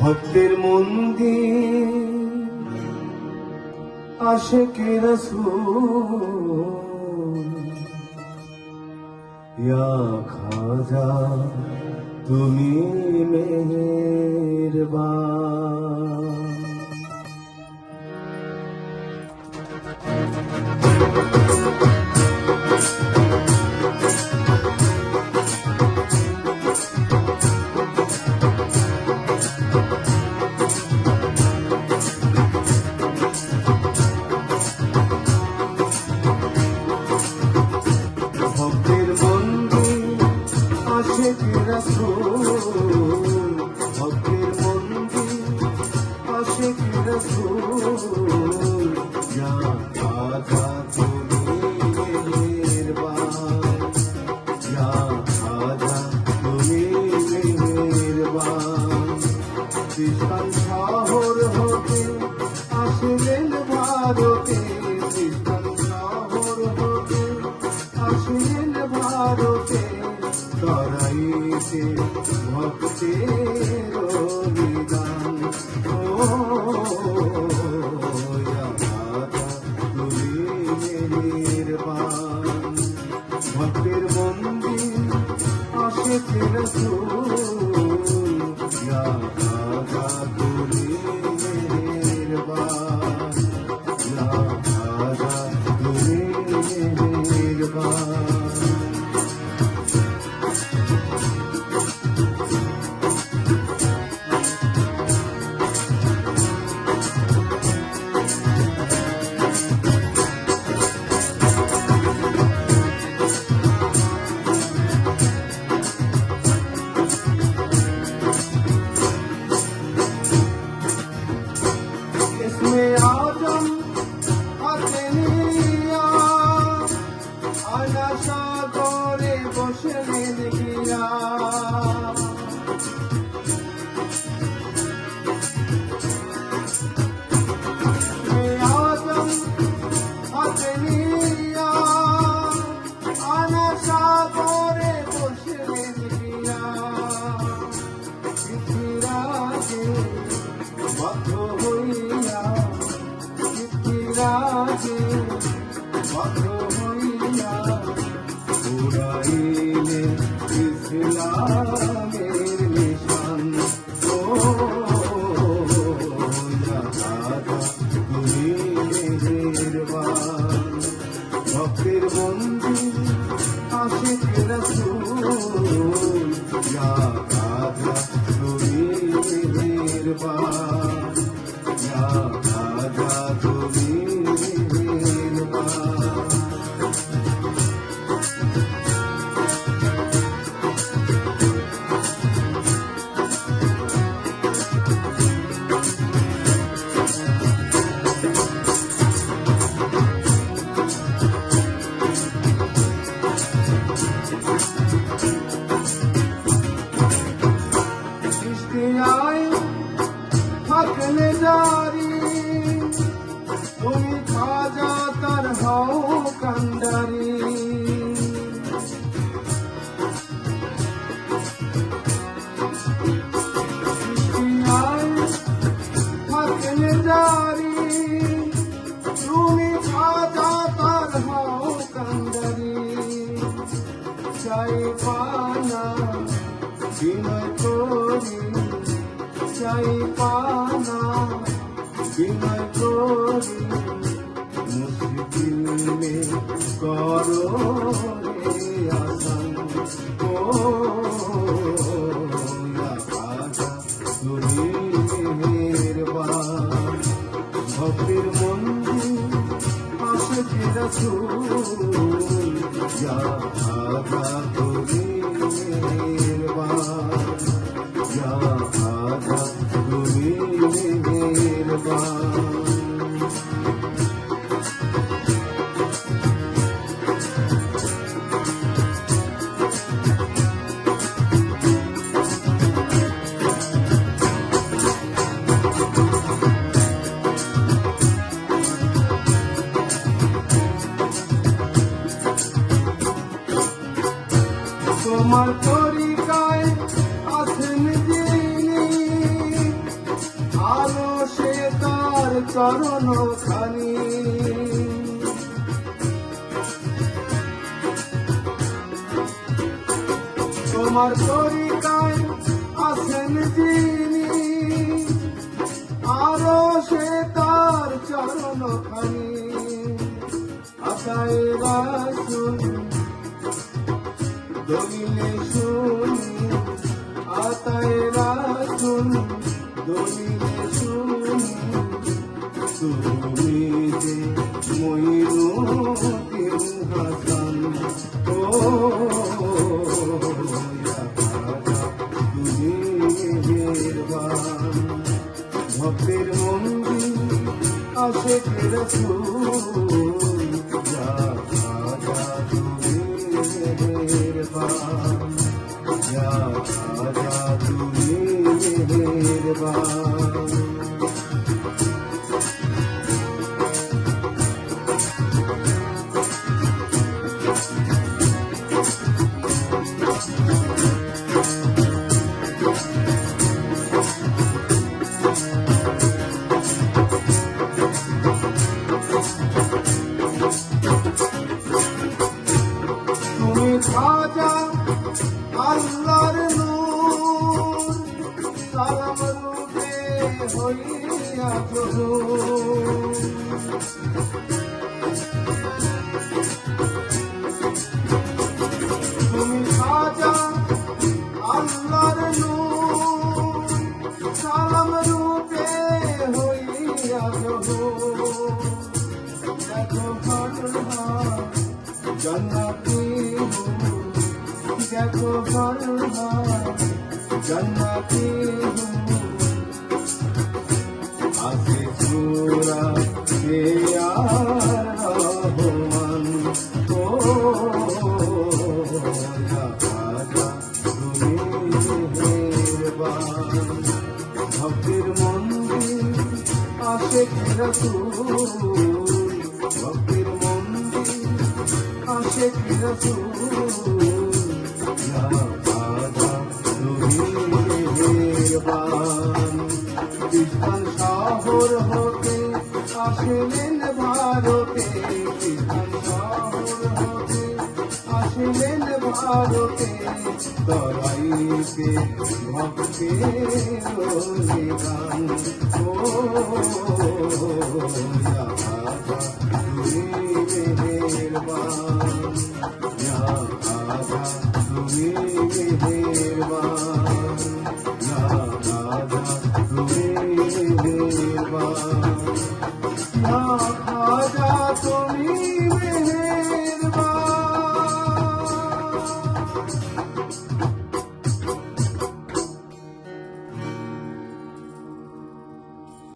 ভক্তের মন্দির আশিকে রাসূল ইয়া খাজা তুমি মেহেরবান। ভক্তের মন্দির আশিকে রাসূল, ভক্তের মন্দির আশিকে রাসূল ইয়া খাজা তুমি মেহেরবান, ইয়া খাজা তুমি মেহেরবান। খ্রিস্টান শহর হতে আসিলেন ভারতে, খ্রিস্টান শহর হতে আসিলেন ভারতে, করাইতে ভক্তের নিদান। ও ইয়া খাজা তুমি মেহেরবান। ভক্তের মন্দির আশিকে রাসূল ইয়া খাজা তুমি মেহেরবান, ইয়া খাজা তুমি মেহেরবান। इसमें आजम अतनिया आशा करे बसलेन गिया, आजम अतनिया आशा करे बसलेन गिया। पृथ्वीराजे বাধ্য হইয়া, পৃথ্বীরাজে বাধ্য হইয়া উড়াইলে ইসলামের নিশান। ও ইয়া খাজা তুমি মেহেরবান। ভক্তের মন্দির আশিকে রাসূল ইয়া খাজা তুমি মেহেরবান, ইয়া খাজা তুমি মেহেরবান। ইশতিয়ায় থাকলে জারি তুমি খাজা তার হও কান্ডারি। ইশতিয়ায় থাকলে জারি তুমি খাজা তার হও কান্ডারি। চাই পানা বিনয় করি, চাই পানা বিনয় করি, মুশকিল মে করো রে আসান। ও ইয়া খাজা তুমি মেহেরবান। ভক্তের মন্দির আশিকে রাসূল ইয়া খাজা তুমি মেহেরবান, ইয়া খাজা তুমি মেহেরবান। তোমার তরিকায় আছেন যিনি, আলো সে তার চরণ খানি। তোমার তরিকায় আছেন যিনি, আলো সে তার চরণ খানি। আতায়ে রাসূল দলিলে শুনি, আতায়ে রাসূল দলিলে শুনি, তুমি যে মঈনুদ্দিন হাসান। ও ইয়া খাজা তুমি মেহেরবান, ভক্তের মন্দির আশিক রাসূল, ইয়া খাজা তুমি মেহেরবান, ইয়া খাজা তুমি মেহেরবান। তুমি খাজা আল্লাহর নূর, সালাম রূপে হইয়া হুজুর। তুমি খাজা আল্লাহর নূর, সালাম রূপে হইয়া হুজুর। দেখো ফরহাদ জন্নতি হুম, দেখো ফরহাদ জন্নতি হুম, আসে সূরত কে আর রহমান। ও ইয়া খাজা তুমি মেহেরবান, ভক্তের মন্দির আশিক রাসূল, ভক্তের মন্দির আশিক রাসূল, ইয়া খাজা তুমি মেহেরবান। খ্রিস্টান শহর হতে আসিলেন ভারতে, খ্রিস্টান শহর হতে আসিলেন ভারতে, তরাইতে ভক্তের নিদান। ও ইয়া খাজা তুমি মেহেরবান, ইয়া খাজা তুমি